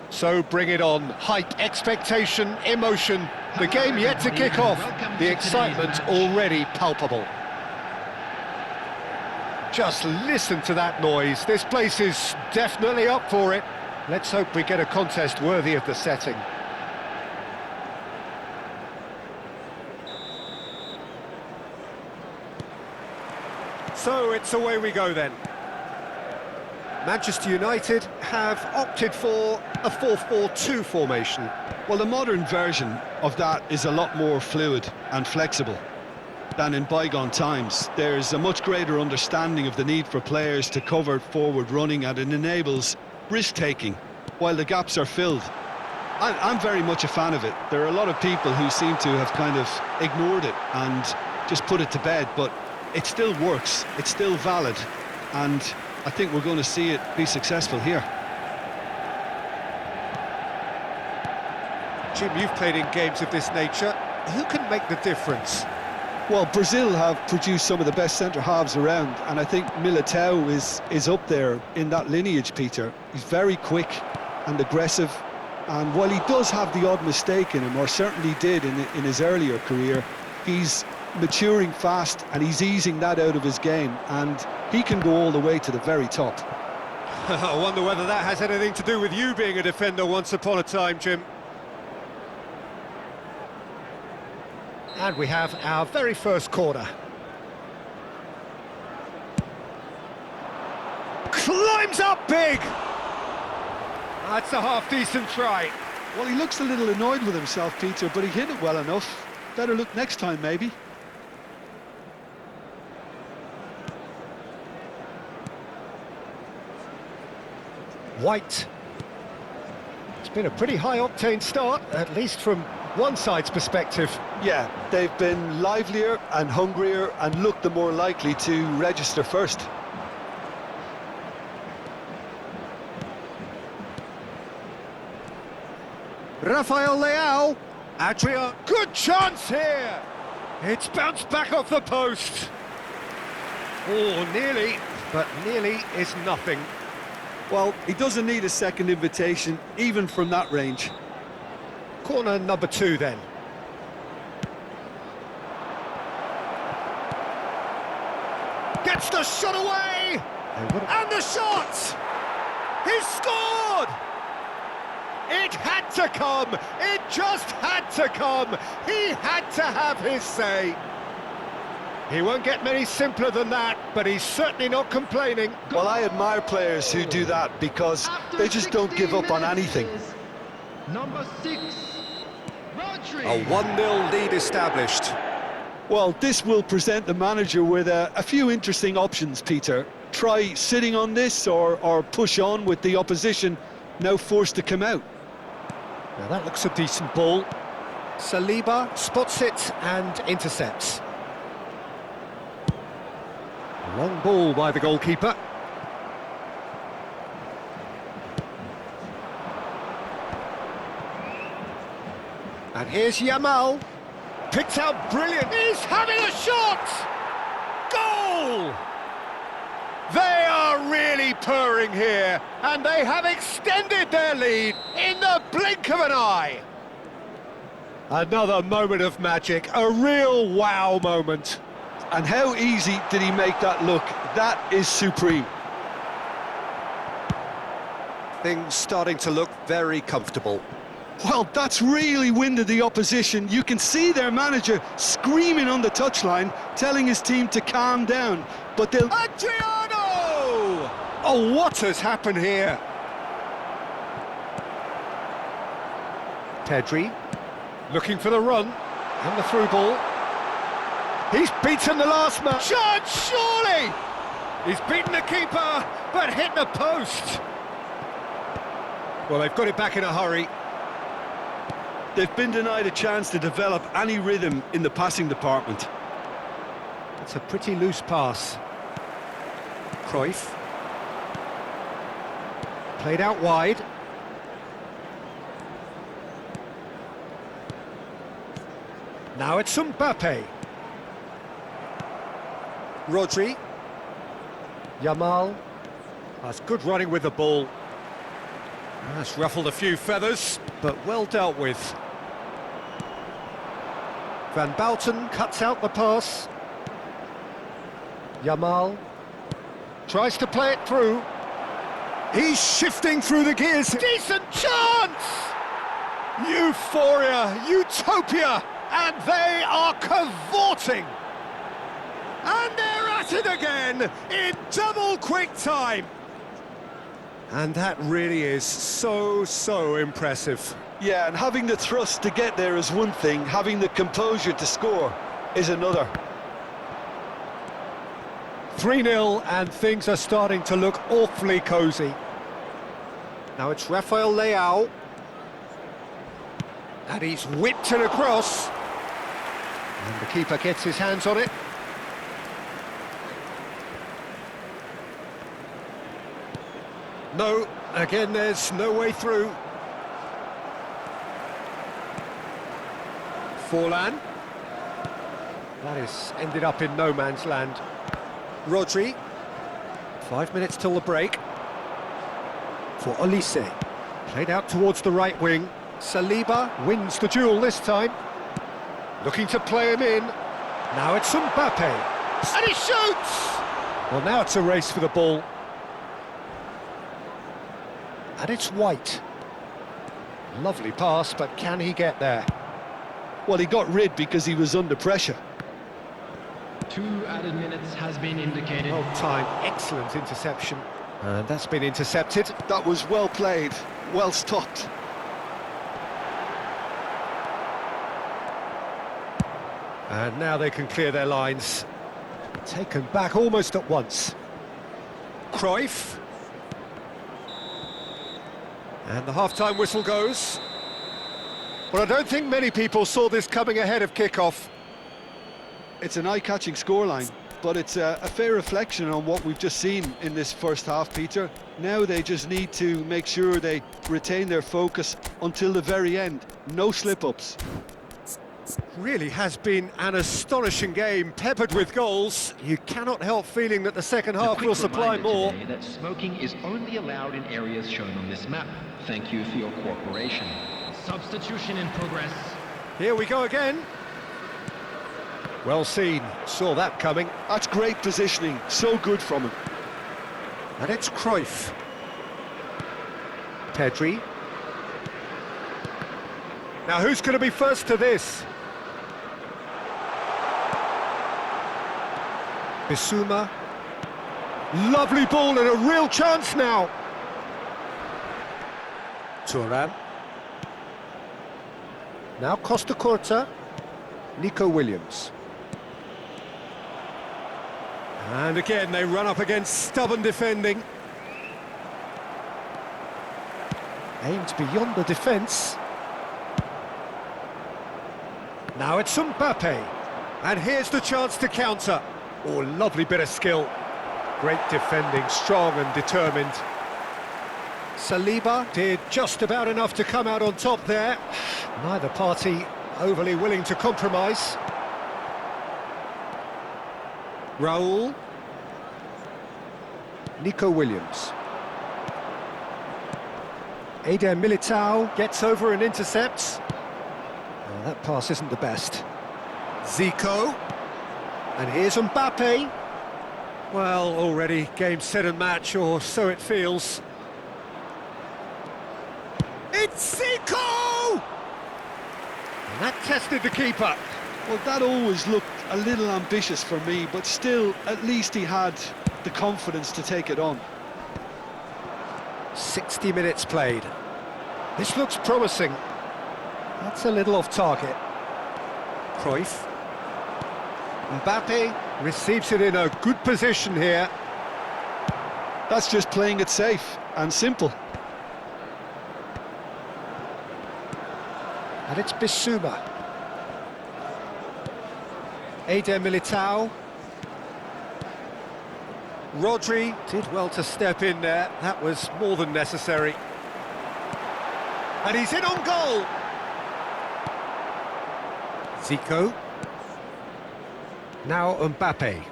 So bring it on. Hype, expectation, emotion. The game yet to kick off. The excitement already palpable. Just listen to that noise. This place is definitely up for it. Let's hope we get a contest worthy of the setting. So it's away we go then. Manchester United have opted for a 4-4-2 formation. Well, the modern version of that is a lot more fluid and flexible than in bygone times. There's a much greater understanding of the need for players to cover forward running, and it enables risk-taking while the gaps are filled. I'm very much a fan of it. There are a lot of people who seem to have kind of ignored it and just put it to bed, but it still works, it's still valid, and I think we're going to see it be successful here. Jim, you've played in games of this nature. Who can make the difference? Well, Brazil have produced some of the best centre-halves around, and I think Militao is up there in that lineage, Peter. He's very quick and aggressive, and while he does have the odd mistake in him, or certainly did in his earlier career, he's maturing fast and he's easing that out of his game, and he can go all the way to the very top. I wonder whether that has anything to do with you being a defender once upon a time, Jim. And we have our very first corner. Climbs up big! That's a half-decent try. Well, he looks a little annoyed with himself, Peter, but he hit it well enough. Better look next time, maybe. White. It's been a pretty high-octane start, at least from one side's perspective. Yeah, they've been livelier and hungrier and looked the more likely to register first. Rafael Leao. Adriano. Good chance here. It's bounced back off the post. Oh, nearly, but nearly is nothing. Well, he doesn't need a second invitation, even from that range. Corner number 2 then. Gets the shot away! And the shot! He scored! It had to come! It just had to come! He had to have his say! He won't get many simpler than that, but he's certainly not complaining. Well, I admire players who do that because they just don't give up on anything. Number 6, Rodri. A 1-0 lead established. Well, this will present the manager with a few interesting options, Peter. Try sitting on this or push on with the opposition now forced to come out. Now that looks a decent ball. Saliba spots it and intercepts. Long ball by the goalkeeper. And here's Yamal. Picked out brilliant. He's having a shot! Goal! They are really purring here, and they have extended their lead in the blink of an eye. Another moment of magic, a real wow moment. And how easy did he make that look? That is supreme. Things starting to look very comfortable. Well, that's really winded the opposition. You can see their manager screaming on the touchline, telling his team to calm down. But they'll... Adriano! Oh, what has happened here? Pedri, looking for the run, and the through ball. He's beaten the last man. Chance, surely! He's beaten the keeper, but hit the post. Well, they've got it back in a hurry. They've been denied a chance to develop any rhythm in the passing department. It's a pretty loose pass. Cruyff. Played out wide. Now it's Mbappe. Rodri. Yamal. That's good running with the ball. That's ruffled a few feathers, but well dealt with. Van Bouten cuts out the pass. Yamal tries to play it through. He's shifting through the gears. Decent chance! Euphoria, utopia, and they are cavorting. And they're at it again in double quick time. And that really is so impressive. Yeah, and having the thrust to get there is one thing, having the composure to score is another. 3-0, and things are starting to look awfully cosy. Now it's Rafael Leao. And he's whipped it across. And the keeper gets his hands on it. No, again there's no way through. Forlan. That is ended up in no man's land. Rodri. 5 minutes till the break. For Olise. Played out towards the right wing. Saliba wins the duel this time. Looking to play him in. Now it's Mbappe. And he shoots! Well, now it's a race for the ball. And it's White. Lovely pass, but can he get there? Well, he got rid because he was under pressure. 2 added minutes has been indicated. Well timed, excellent interception. And that's been intercepted. That was well played, well stopped. And now they can clear their lines. Taken back almost at once. Cruyff. And the half-time whistle goes. Well, I don't think many people saw this coming ahead of kick-off. It's an eye-catching scoreline, but it's a fair reflection on what we've just seen in this first half, Peter. Now they just need to make sure they retain their focus until the very end. No slip-ups. Really has been an astonishing game, peppered with goals. You cannot help feeling that the second half will supply more. That smoking is only allowed in areas shown on this map. Thank you for your cooperation. Substitution in progress. Here we go again. Well seen, saw that coming. That's great positioning, so good from him. And it's Cruyff. Pedri. Now who's going to be first to this? Bissouma. Lovely ball and a real chance now. Thuram. Now Costa Curta. Nico Williams. And again they run up against stubborn defending. Aimed beyond the defence. Now it's Mbappe. And here's the chance to counter. Oh, lovely bit of skill. Great defending, strong and determined. Saliba did just about enough to come out on top there. Neither party overly willing to compromise. Raul. Nico Williams. Eder Militao gets over and intercepts. Oh, that pass isn't the best. Zico. And here's Mbappe. Well, already game, set and match, or so it feels. It's Zico! And that tested the keeper. Well, that always looked a little ambitious for me, but still, at least he had the confidence to take it on. 60 minutes played. This looks promising. That's a little off target. Cruyff. Mbappe receives it in a good position here. That's just playing it safe and simple. And it's Bissouma. Eder Militao. Rodri did well to step in there. That was more than necessary. And he's in on goal. Zico. Now Mbappe.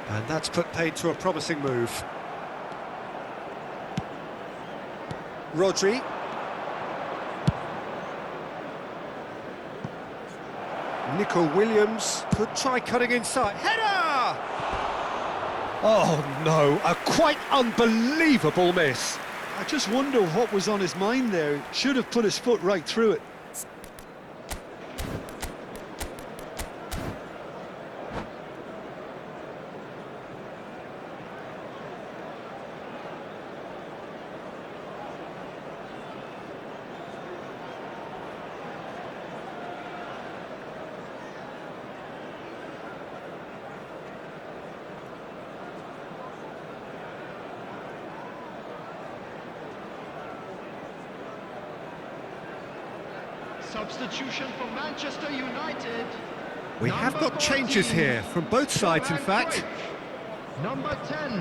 And that's put paid to a promising move. Rodri. Nico Williams could try cutting inside. Header! Oh no, a quite unbelievable miss. I just wonder what was on his mind there. Should have put his foot right through it. Substitution for Manchester United. We have got changes here from both sides, in fact. Number 10,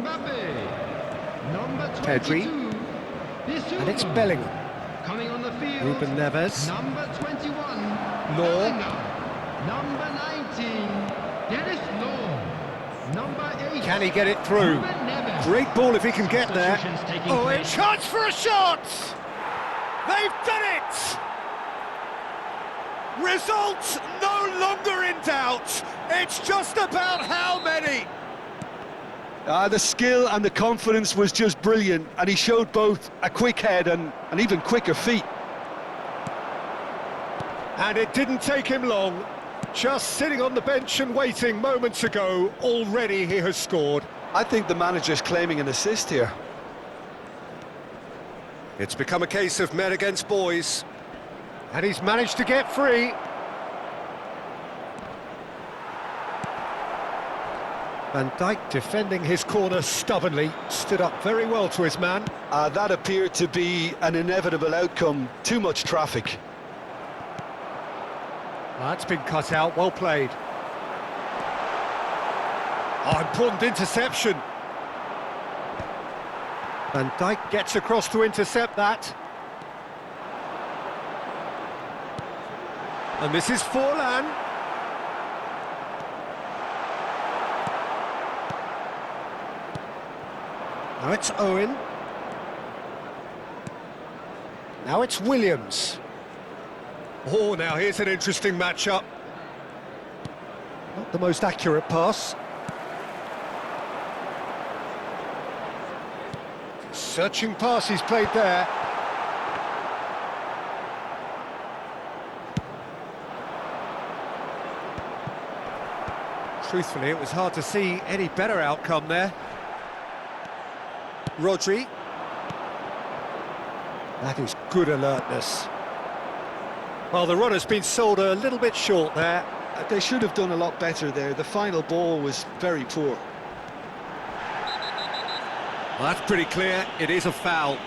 Mbappe. Number 22, Pedri. And it's Bellingham. Coming on the field. Ruben Neves. Number 21, Law. Bellingham. Number 19, Dennis Law. Number 8. Can he get it through? Ruben Neves. Great ball if he can get there. Substitutions taking Oh, a place. chance for a shot! They've done it! Results no longer in doubt. It's just about how many. The skill and the confidence was just brilliant, and he showed both a quick head and even quicker feet. And it didn't take him long. Just sitting on the bench and waiting moments ago, already he has scored. I think the manager's claiming an assist here. It's become a case of men against boys. And he's managed to get free. Van Dijk defending his corner stubbornly, stood up very well to his man. That appeared to be an inevitable outcome. Too much traffic. That's been cut out, well played. Oh, important interception. Van Dijk gets across to intercept that. And this is Forlan. Now it's Owen. Now it's Williams. Oh, now here's an interesting matchup. Not the most accurate pass. Searching pass he's played there. Truthfully, it was hard to see any better outcome there. Rodri. That is good alertness. Well, the run has been sold a little bit short there. They should have done a lot better there. The final ball was very poor. Well, that's pretty clear. It is a foul.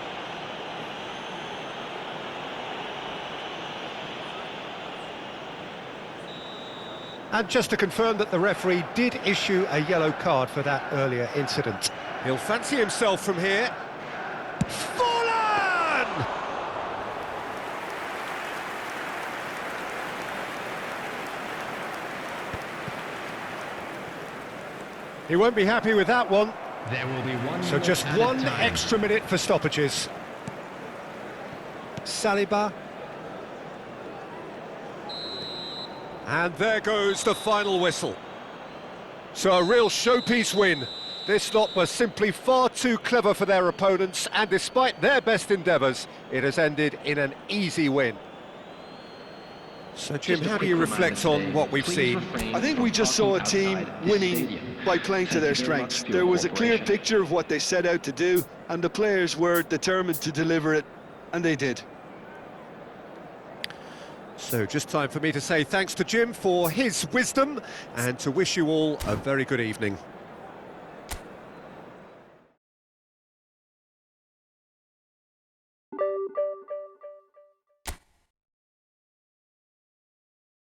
And just to confirm that the referee did issue a yellow card for that earlier incident. He'll fancy himself from here. Forlan! He won't be happy with that one. There will be one. So just added one time. extra minute for stoppages. Saliba. And there goes the final whistle. So a real showpiece win. This lot were simply far too clever for their opponents, and despite their best endeavours, it has ended in an easy win. So Jim, Just a how do quick you reminder reflect on today, what we've please seen? refrain I think from we just saw a parking team outside this winning stadium. by playing to their Thank you very much strengths. for your There was a clear cooperation. picture of what they set out to do, and the players were determined to deliver it, and they did. So just time for me to say thanks to Jim for his wisdom, and to wish you all a very good evening.